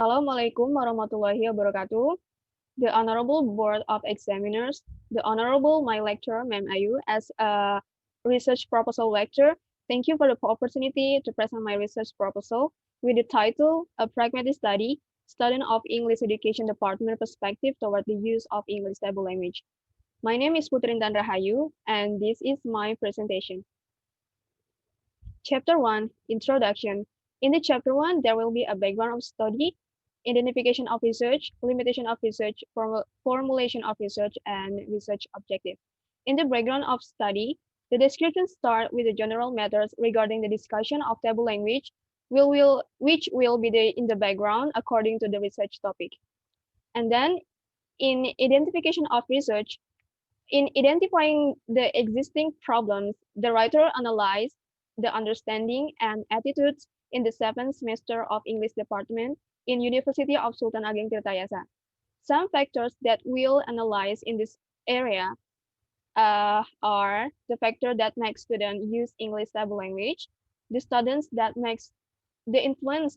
Assalamualaikum warahmatullahi wabarakatuh. The Honorable Board of Examiners, the Honorable my lecturer, Ma'am Ayu, as a research proposal lecturer, thank you for the opportunity to present my research proposal with the title, A Pragmatic Study, Student of English Education Department Perspective Toward the Use of English Table Language. My name is Putri Intan Rahayu, and this is my presentation. Chapter 1, Introduction. In the Chapter 1, there will be a background of study, identification of research, limitation of research, formulation of research, and research objective. In the background of study, the description starts with the general matters regarding the discussion of table language, which will be in the background according to the research topic. And then in identification of research, in identifying the existing problems, the writer analyzed the understanding and attitudes in the 7th semester of English department in University of Sultan Ageng Tirtayasa. Some factors that we'll analyze in this area are the factor that makes students use English table language, the influence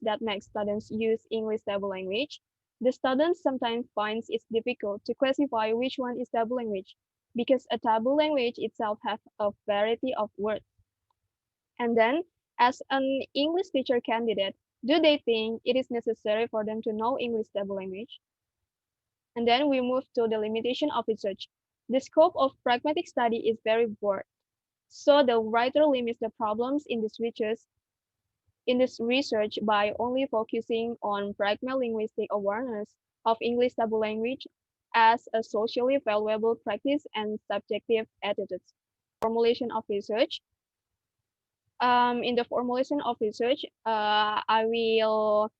that makes students use English table language. The students sometimes finds it difficult to classify which one is table language because a taboo language itself has a variety of words. And then, as an English teacher candidate, do they think it is necessary for them to know English table language? And then we move to the limitation of research. The scope of pragmatic study is very broad. So the writer limits the problems in this research by only focusing on pragmatic linguistic awareness of English table language as a socially valuable practice and subjective attitudes. Formulation of research. In the formulation of research, I will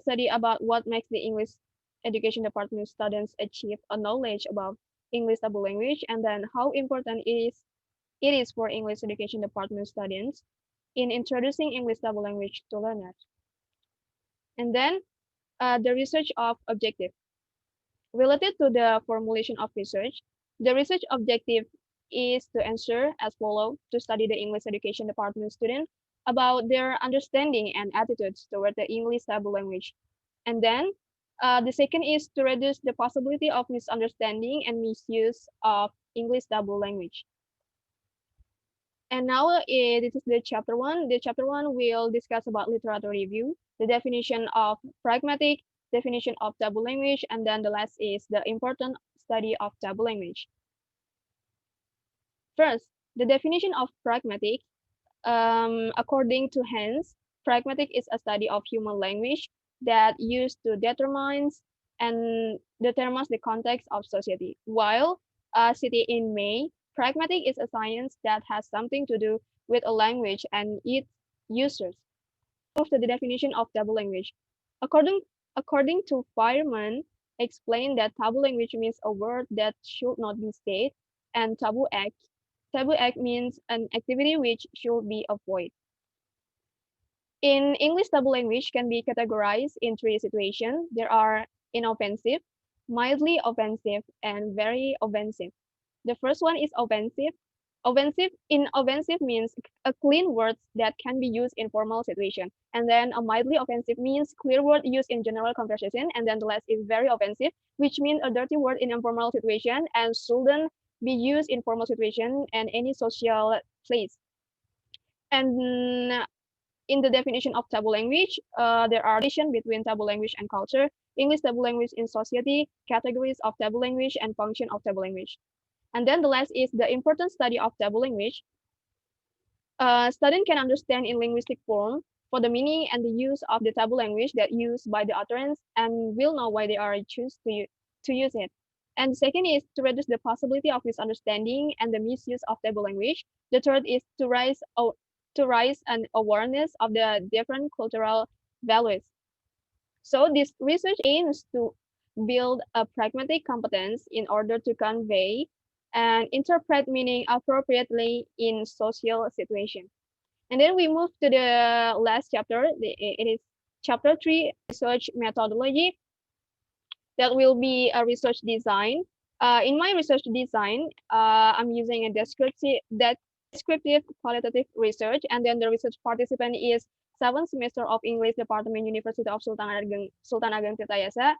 study about what makes the English education department students achieve a knowledge about English table language, and then how important it is for English education department students in introducing English table language to learners. And then the research of objective. Related to the formulation of research, the research objective is to answer as follows: to study the English education department student about their understanding and attitudes toward the English table language. And then the second is to reduce the possibility of misunderstanding and misuse of English table language. And now this is the chapter 1. The chapter 1 will discuss about literature review, the definition of pragmatic, definition of taboo language, and then the last is the important study of taboo language. First, the definition of pragmatic. According to Hans, pragmatic is a study of human language that used to determines the context of society. While city in May, pragmatic is a science that has something to do with a language and its users. After the definition of taboo language, according to Fireman, explained that taboo language means a word that should not be said, and taboo act means an activity which should be avoided. In English, taboo language can be categorized in 3 situations. There are inoffensive, mildly offensive, and very offensive. The first one is offensive. Offensive means a clean word that can be used in formal situation. And then a mildly offensive means clear word used in general conversation. And then the last is very offensive, which means a dirty word in informal situation and shouldn't be used in formal situation and any social place. And in the definition of taboo language, there are relations between taboo language and culture, English taboo language in society, categories of taboo language, and function of taboo language. And then the last is the important study of taboo language. Students can understand in linguistic form for the meaning and the use of the taboo language that used by the utterance and will know why they are choose to use it. And the second is to reduce the possibility of misunderstanding and the misuse of taboo language. The third is to raise an awareness of the different cultural values. So this research aims to build a pragmatic competence in order to convey and interpret meaning appropriately in social situation. And then we move to the last chapter. It is chapter 3, research methodology. That will be a research design. In my research design, I'm using a descriptive qualitative research, and then the research participant is seventh semester of English Department, University of Sultan Ageng Tirtayasa,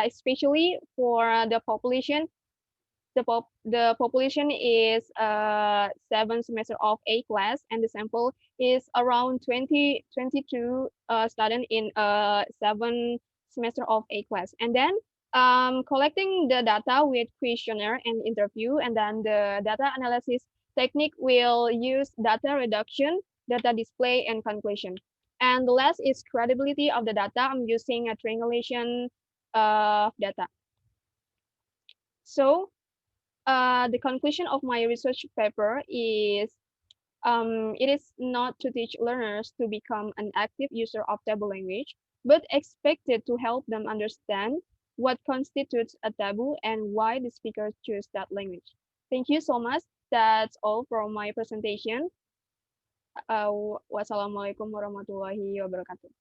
especially for the population. The population is seventh semester of A class, and the sample is around 22 student in seven semester of A class. And then collecting the data with questionnaire and interview, and then the data analysis technique will use data reduction, data display, and conclusion. And the last is credibility of the data. I'm using a triangulation data. So the conclusion of my research paper is it is not to teach learners to become an active user of taboo language, but expected to help them understand what constitutes a taboo and why the speakers choose that language. Thank you so much. That's all from my presentation. Wassalamualaikum warahmatullahi wabarakatuh.